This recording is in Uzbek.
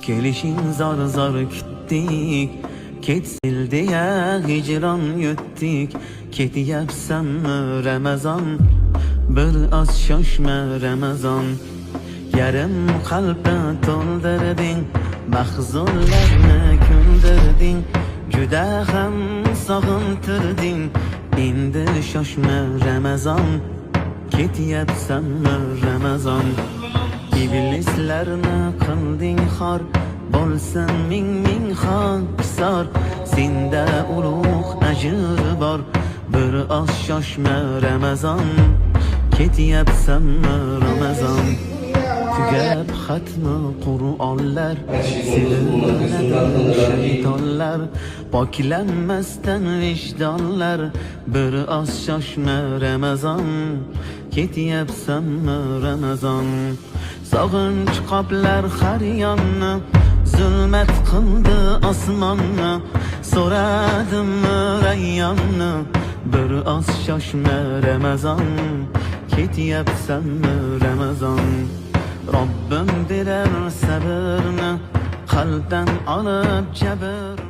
Gelişin zar zar küttik, ketsil diye hicran yuttik. Ketyapsanmi Ramazon, bir oz shoshma Ramazon. Yarim qalbni to'ldirding, mahzunlarni kuldirding. Juda ham sog'intirding, endi shoshma Ramazon. Ketyapsanmi Ramazon? İblislarni qilding xor, bo'lsin ming xokisor. Senda ulug' ajr bor, bir oz shoshma Ramazon. Ketyapsanmi Ramazon? Tugab xatmi Qur'onlar, silinadi shaytonlar. Poklanmasdan vijdonlar, bir oz shoshma Ramazon. Ketyapsanmi Ramazon? Sog'inch qoplar har yonni, zulmat qildi osmonni. So'radim rayyonni, bir oz shoshma Ramazon. Ketyapsanmi Ramazon? Robbim berar sabrni, qalbdan olib jabr.